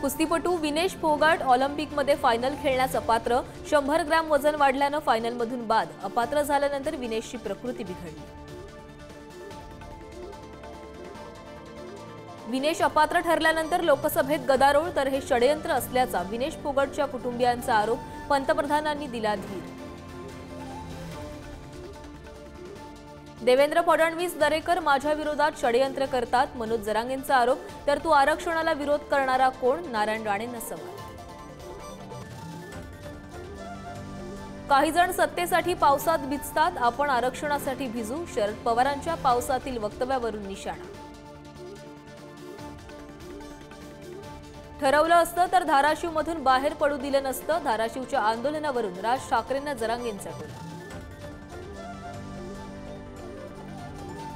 कुस्तीपटू विनेश फोगाट ऑलिम्पिकमध्ये फायनल खेळण्यास अपात्र। 100 ग्रॅम वजन वाढल्याने फायनलमधून बाद। अपात्र झाल्यानंतर विनेशची प्रकृती बिघडली। विनेश अपात्र ठरल्यानंतर लोकसभेत गदारोळ, तर हे षडयंत्र असल्याचा विनेश फोगाटच्या कुटुंबियांचा आरोप। पंतप्रधानांनी दिला धीर। देवेंद्र फडणवीस दरेकर माझ्या विरोधात षडयंत्र करतात, मनोज जरांगेंचा आरोप। तर तू आरक्षणाला विरोध करणारा कोण, नारायण राणेंना सवाल। काही जण सत्तेसाठी पावसात भिजतात, आपण आरक्षणासाठी भिजू, शरद पवारांच्या पावसातील वक्तव्यावरून निशाणा। ठरवलं असतं तर धाराशिवमधून बाहेर पडू दिलं नसतं, धाराशिवच्या आंदोलनावरून राज ठाकरेंना जरांगेंचा टोला।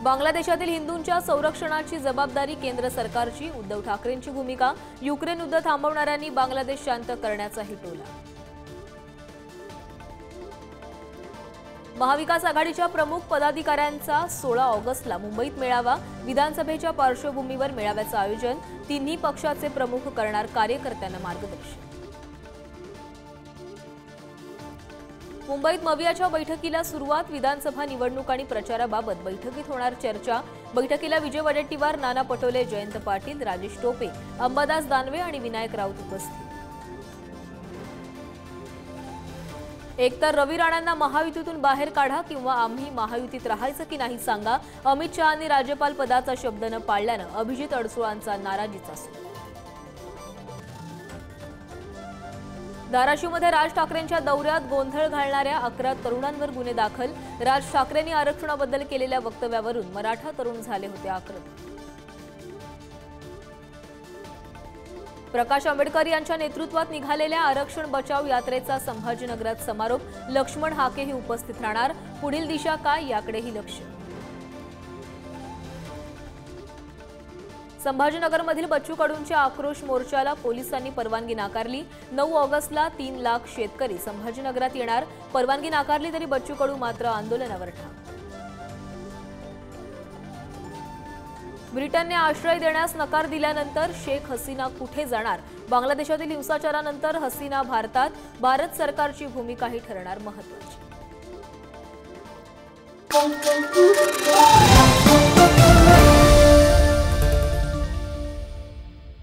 बांगलादेशातील हिंदूंच्या संरक्षणाची जबाबदारी केंद्र सरकारची, उद्धव ठाकरेंची भूमिका। युक्रेन युद्ध थांबवणाऱ्यांनी बांगलादेश शांत करण्याचाही टोला। महाविकास आघाडीच्या प्रमुख पदाधिकाऱ्यांचा 16 ऑगस्टला मुंबईत मेळावा। विधानसभेच्या पार्श्वभूमीवर मेळाव्याचं आयोजन। तिन्ही पक्षाचे प्रमुख करणार कार्यकर्त्यांना मार्गदर्शन। मुंबईत मवियाच्या बैठकीला सुरुवात। विधानसभा निवडणूक आणि प्रचाराबाबत बैठकीत होणार चर्चा। बैठकीला विजय वडेट्टीवार, नाना पटोले, जयंत पाटील, राजेश टोपे, अंबादास दानवे आणि विनायक राऊत उपस्थित। एकतर रवी राणांना महायुतीतून बाहेर काढा किंवा आम्ही महायुतीत राहायचं की नाही सांगा। अमित शहांनी राज्यपाल पदाचा शब्द न पाळल्यानं अभिजित अडसुळांचा नाराजीचा सूर। धाराशिवमध्ये राज ठाकरेंच्या दौऱ्यात गोंधळ घालणाऱ्या 11 तरुणांवर गुन्हे दाखल। राज ठाकरेंनी आरक्षणाबद्दल केलेल्या वक्तव्यावरून मराठा तरुण झाले होते आक्रमक। प्रकाश आंबेडकर यांच्या नेतृत्वात निघालेल्या आरक्षण बचाव यात्रेचा संभाजीनगरात समारोप। लक्ष्मण हाकेही उपस्थित राहणार। पुढील दिशा काय याकडेही लक्ष। संभाजीनगरमधील बच्चू कडूंच्या आक्रोश मोर्चाला पोलिसांनी परवानगी नाकारली। 9 ऑगस्टला 3 लाख शेतकरी संभाजीनगरात येणार। परवानगी नाकारली तरी बच्चू कडू मात्र आंदोलनावर ठाम। ब्रिटनने आश्रय देण्यास नकार दिल्यानंतर शेख हसीना कुठे जाणार? बांगलादेशातील हिंसाचारानंतर हसीना भारतात, भारत सरकारची भूमिकाही ठरणार महत्त्वाची।